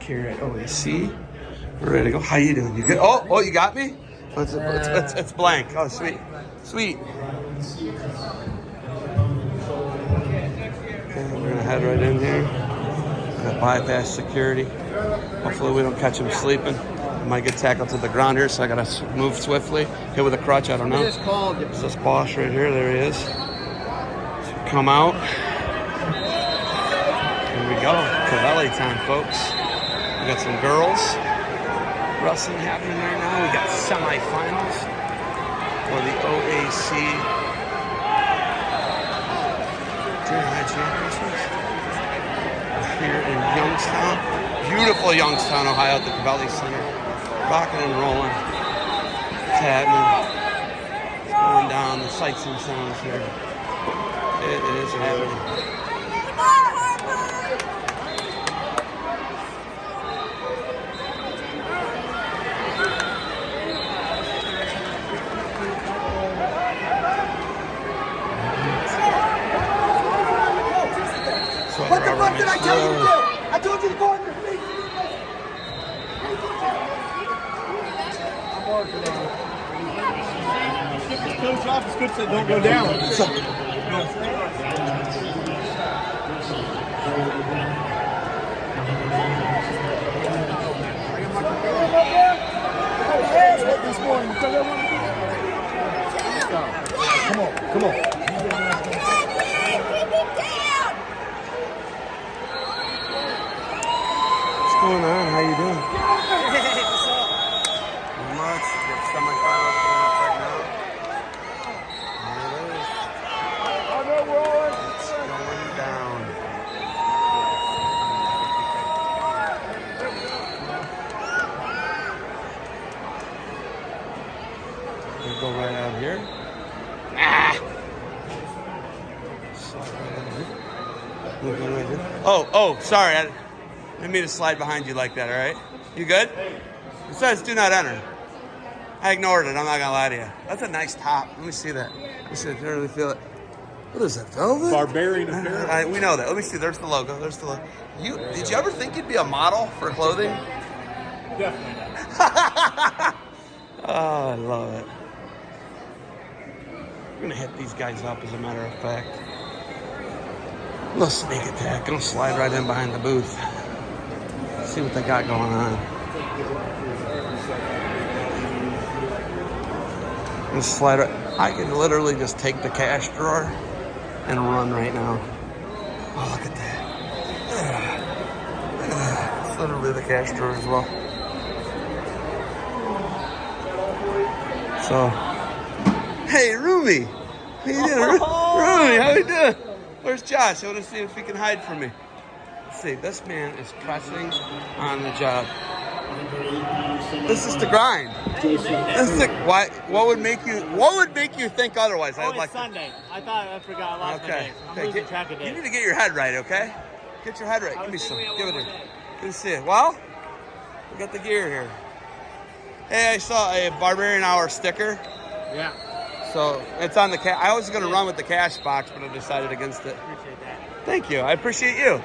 back here at OAC. We're ready to go. How you doing? You good? Oh, you got me? It's blank. Oh, sweet. Sweet. Okay, we're going to head right in here. We're going to bypass security. Hopefully we don't catch him sleeping. I might get tackled to the ground here, so I got to move swiftly. Hit with a crutch, I don't know. It's this boss right here. There he is. So come out. Here we go. Cavelli time, folks. We got some girls wrestling happening right now. We got semifinals for the OAC Junior High Championships here in Youngstown. Beautiful Youngstown, Ohio at the Cavelli Center. Rocking and rolling. It's happening. It's going down. The sights and sounds here. It is happening. What the fuck did I tell you to do? I told you to go on your feet. I'm working on it. Get the coach off. It's good so don't go down. This morning. Come on. What's going on? How you doing? Not much. Got semifinals going up right now. There it is. It's going down. We'll go right out here. We'll go right here. Oh, sorry. I didn't mean to slide behind you like that, all right? You good? It says do not enter. I ignored it. I'm not going to lie to you. That's a nice top. Let me see that. Let me see if I really feel it. What is that, velvet? Barbarian apparel. We know that. Let me see. There's the logo. Did you ever think you'd be a model for clothing? Definitely not. Oh, I love it. I'm going to hit these guys up, as a matter of fact. A little sneak attack. Gonna slide right in behind the booth. See what they got going on. I'm gonna slide right. I can literally just take the cash drawer and run right now. Oh, look at that. It's literally the cash drawer as well. So, hey, Ruby. How you doing? Ruby, how you doing? Where's Josh? I want to see if he can hide from me. Let's see. This man is pressing on the job. This is the grind. This is what would make you think otherwise? It's Sunday. I forgot. I lost my days. I'm losing track of days. You need to get your head right, okay? Get your head right. Give me some. Give it here. Good to see it. Well, we got the gear here. Hey, I saw a Barbarian Hour sticker. Yeah. So it's on the cash. I was going to run with the cash box, but I decided against it. Appreciate that. Thank you. I appreciate you.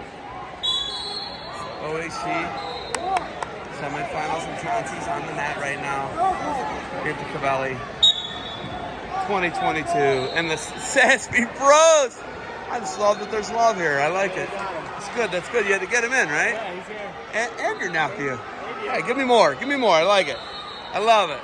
OAC semifinals and Chauncey's on the mat right now here at the Cavelli 2022. And the Sassy Bros. I just love that there's love here. I like it. It's good. That's good. You had to get him in, right? Yeah, he's here. And your nephew. Yeah, give me more. Give me more. I like it. I love it.